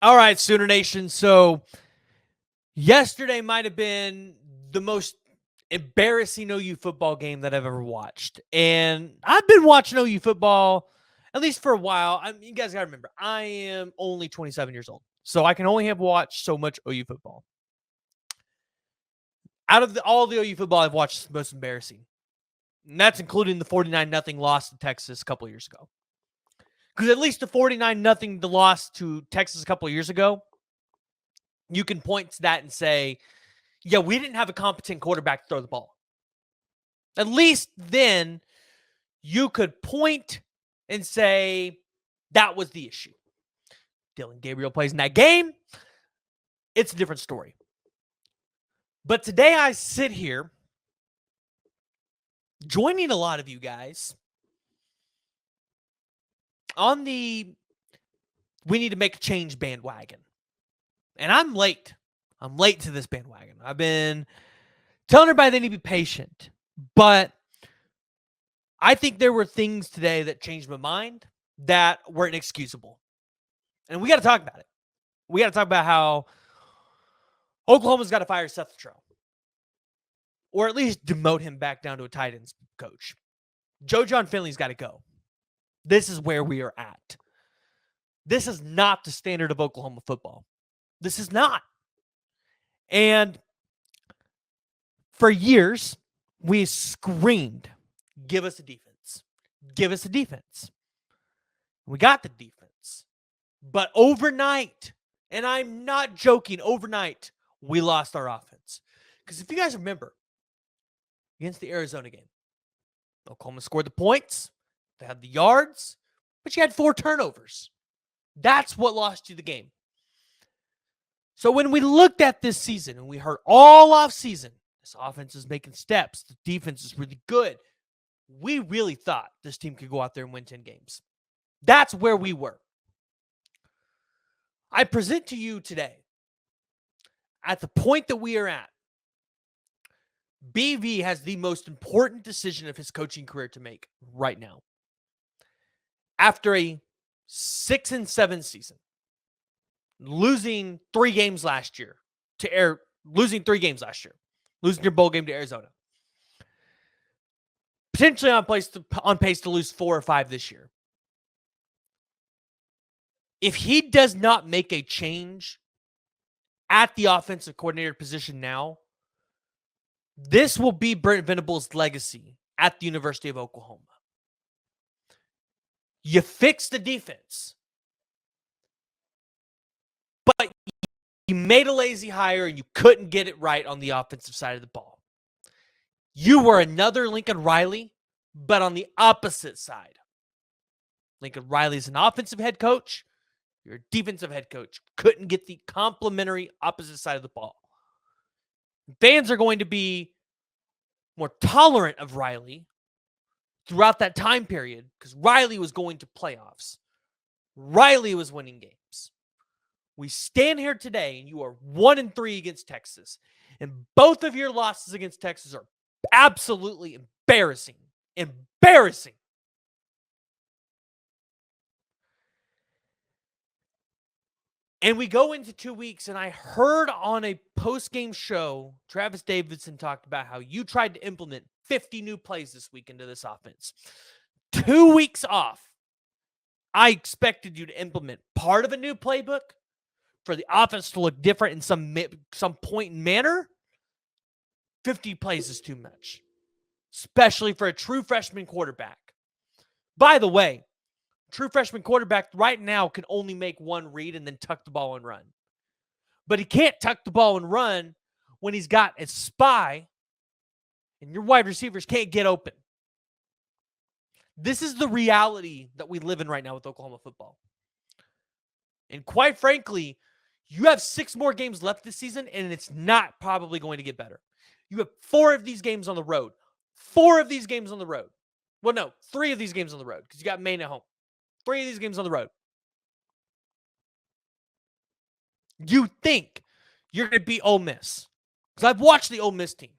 All right, Sooner Nation. So yesterday might have been the most embarrassing OU football game that I've ever watched. And I've been watching OU football at least for a while. You guys got to remember, I am only 27 years old. So I can only have watched so much OU football. Out of all the OU football I've watched, it's the most embarrassing. And that's including the 49-0 loss to Texas a couple of years ago. Because at least the 49-0 loss to Texas a couple of years ago, you can point to that and say, yeah, we didn't have a competent quarterback to throw the ball. At least then you could point and say that was the issue. Dillon Gabriel plays in that game. It's a different story. But today I sit here joining a lot of you guys on the we need to make a change bandwagon. And I'm late. I'm late to this bandwagon. I've been telling everybody they need to be patient. But I think there were things today that changed my mind that were inexcusable. And we got to talk about it. We got to talk about how Oklahoma's got to fire Seth Luttrell. Or at least demote him back down to a tight ends coach. Joe John Finley's got to go. This is where we are at. This is not the standard of Oklahoma football. This is not. And for years, we screamed, give us a defense. Give us a defense. We got the defense. But overnight, and I'm not joking, overnight, we lost our offense. Because if you guys remember, against the Arizona game, Oklahoma scored the points, they had the yards, but you had 4 turnovers. That's what lost you the game. So when we looked at this season and we heard all off season, this offense is making steps, the defense is really good, we really thought this team could go out there and win 10 games. That's where we were. I present to you today, at the point that we are at, BV has the most important decision of his coaching career to make right now. After a 6-7 season, losing 3 games last year losing your bowl game to Arizona, potentially on pace to lose 4 or 5 this year. If he does not make a change at the offensive coordinator position now, this will be Brent Venables' legacy at the University of Oklahoma. You fix the defense, but you made a lazy hire and you couldn't get it right on the offensive side of the ball. You were another Lincoln Riley, but on the opposite side. Lincoln Riley is an offensive head coach. You're a defensive head coach. Couldn't get the complementary opposite side of the ball. Fans are going to be more tolerant of Riley throughout that time period because Riley was going to playoffs. Riley was winning games. We stand here today and you are 1-3 against Texas. And both of your losses against Texas are absolutely embarrassing. Embarrassing. And we go into 2 weeks, and I heard on a post-game show, Travis Davidson talked about how you tried to implement 50 new plays this week into this offense. 2 weeks off, I expected you to implement part of a new playbook for the offense to look different in some point and manner. 50 plays is too much, especially for a true freshman quarterback. By the way, true freshman quarterback right now can only make one read and then tuck the ball and run. But he can't tuck the ball and run when he's got a spy and your wide receivers can't get open. This is the reality that we live in right now with Oklahoma football. And quite frankly, you have 6 more games left this season, and it's not probably going to get better. You have 4 of these games on the road. 4 of these games on the road. Well, no, 3 of these games on the road because you got Maine at home. 3 of these games on the road. You think you're going to beat Ole Miss. Because I've watched the Ole Miss team.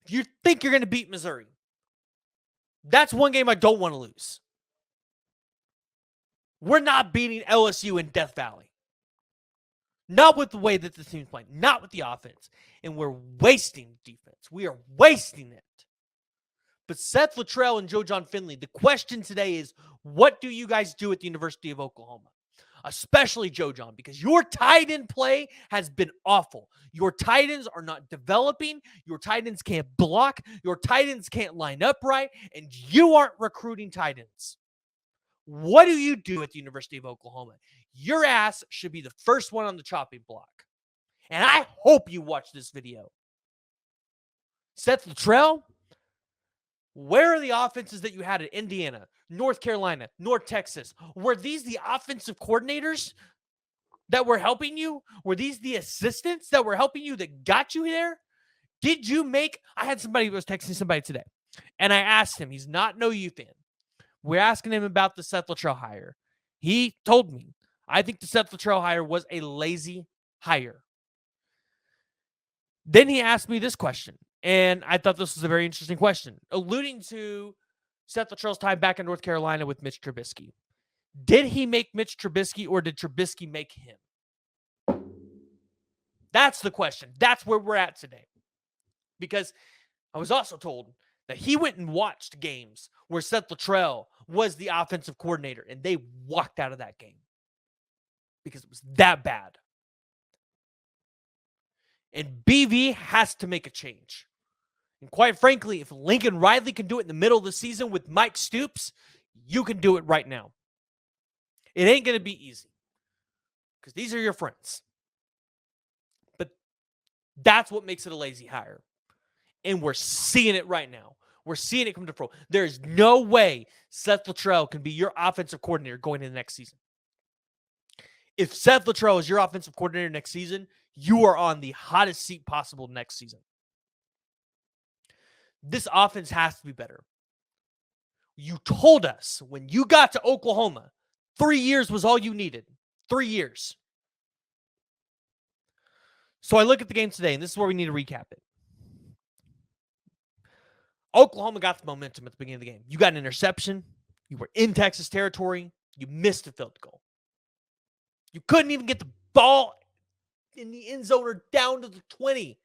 If you think you're going to beat Missouri, that's one game I don't want to lose. We're not beating LSU in Death Valley. Not with the way that the team's playing, not with the offense. And we're wasting defense. We are wasting it. But Seth Luttrell and Joe John Finley, the question today is, what do you guys do at the University of Oklahoma? Especially Joe John, because your tight end play has been awful. Your tight ends are not developing. Your tight ends can't block. Your tight ends can't line up right. And you aren't recruiting tight ends. What do you do at the University of Oklahoma? Your ass should be the first one on the chopping block. And I hope you watch this video. Seth Luttrell, where are the offenses that you had at Indiana, North Carolina, North Texas? Were these the offensive coordinators that were helping you? Were these the assistants that were helping you that got you there? Did you make – I had somebody who was texting somebody today, and I asked him. He's not an OU fan. We're asking him about the Seth Luttrell hire. He told me, I think the Seth Luttrell hire was a lazy hire. Then he asked me this question, and I thought this was a very interesting question, alluding to Seth Luttrell's time back in North Carolina with Mitch Trubisky. Did he make Mitch Trubisky, or did Trubisky make him? That's the question. That's where we're at today. Because I was also told that he went and watched games where Seth Luttrell was the offensive coordinator, and they walked out of that game because it was that bad. And BV has to make a change. And quite frankly, if Lincoln Riley can do it in the middle of the season with Mike Stoops, you can do it right now. It ain't going to be easy because these are your friends. But that's what makes it a lazy hire. And we're seeing it right now. We're seeing it come to fruition. There is no way Seth Luttrell can be your offensive coordinator going into the next season. If Seth Luttrell is your offensive coordinator next season, you are on the hottest seat possible next season. This offense has to be better. You told us when you got to Oklahoma, 3 years was all you needed. 3 years. So I look at the game today, and this is where we need to recap it. Oklahoma got the momentum at the beginning of the game. You got an interception. You were in Texas territory. You missed a field goal. You couldn't even get the ball in the end zone or down to the 20.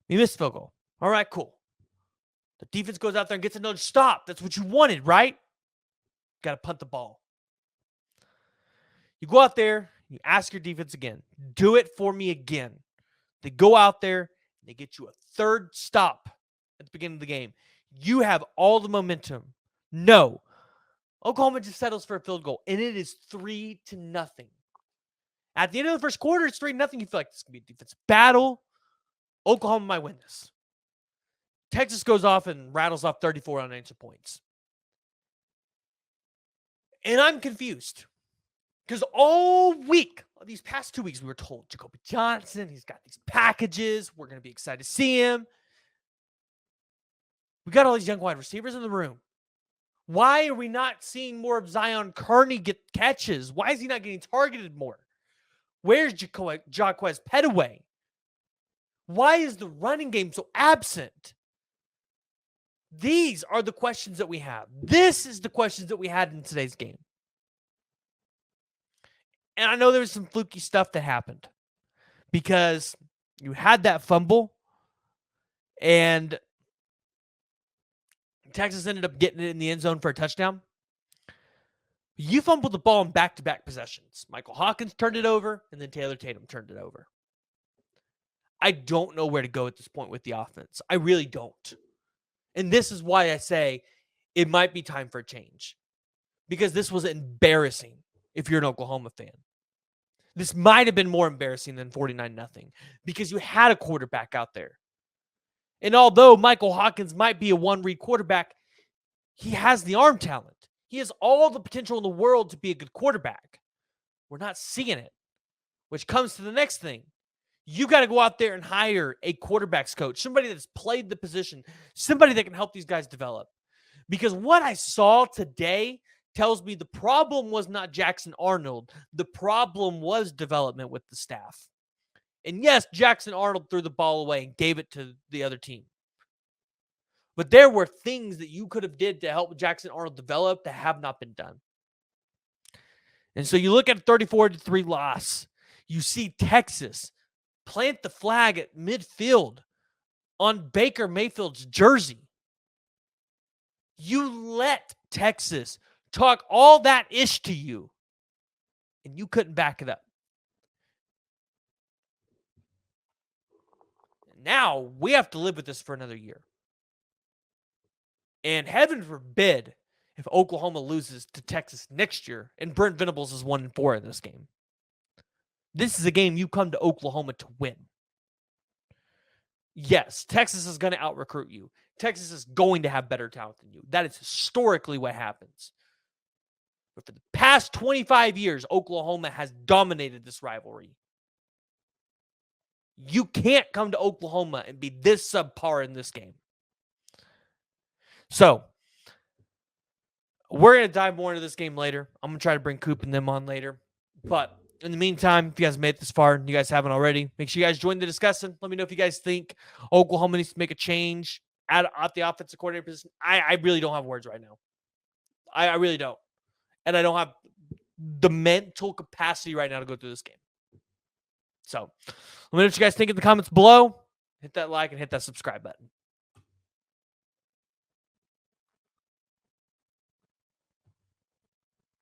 You missed the field goal. All right, cool. The defense goes out there and gets another stop. That's what you wanted, right? Got to punt the ball. You go out there, you ask your defense again. Do it for me again. They go out there, they get you a third stop at the beginning of the game. You have all the momentum. No. Oklahoma just settles for a field goal, and it is 3-0. At the end of the first quarter, it's 3-0. You feel like this could be a defensive battle. Oklahoma might win this. Texas goes off and rattles off 34 unanswered points. And I'm confused. Because all week, these past 2 weeks, we were told Jacoby Johnson, he's got these packages. We're going to be excited to see him. We got all these young wide receivers in the room. Why are we not seeing more of Zion Kearney get catches? Why is he not getting targeted more? Where's Jaquez Petaway? Why is the running game so absent? These are the questions that we have. This is the questions that we had in today's game. And I know there was some fluky stuff that happened because you had that fumble and Texas ended up getting it in the end zone for a touchdown. You fumbled the ball in back-to-back possessions. Michael Hawkins turned it over, and then Taylor Tatum turned it over. I don't know where to go at this point with the offense. I really don't. And this is why I say it might be time for a change. Because this was embarrassing if you're an Oklahoma fan. This might have been more embarrassing than 49-0 because you had a quarterback out there. And although Michael Hawkins might be a one-read quarterback, he has the arm talent. He has all the potential in the world to be a good quarterback. We're not seeing it, which comes to the next thing. You got to go out there and hire a quarterback's coach, somebody that's played the position, somebody that can help these guys develop. Because what I saw today tells me the problem was not Jackson Arnold. The problem was development with the staff. And yes, Jackson Arnold threw the ball away and gave it to the other team. But there were things that you could have did to help Jackson Arnold develop that have not been done. And so you look at a 34-3 loss. You see Texas plant the flag at midfield on Baker Mayfield's jersey. You let Texas talk all that ish to you, and you couldn't back it up. Now we have to live with this for another year. And heaven forbid if Oklahoma loses to Texas next year and Brent Venables is 1-4 in this game. This is a game you come to Oklahoma to win. Yes, Texas is going to out-recruit you. Texas is going to have better talent than you. That is historically what happens. But for the past 25 years, Oklahoma has dominated this rivalry. You can't come to Oklahoma and be this subpar in this game. So, we're going to dive more into this game later. I'm going to try to bring Coop and them on later. But in the meantime, if you guys made it this far and you guys haven't already, make sure you guys join the discussion. Let me know if you guys think Oklahoma needs to make a change at the offensive coordinator position. I really don't have words right now. I really don't. And I don't have the mental capacity right now to go through this game. So, let me know what you guys think in the comments below. Hit that like and hit that subscribe button.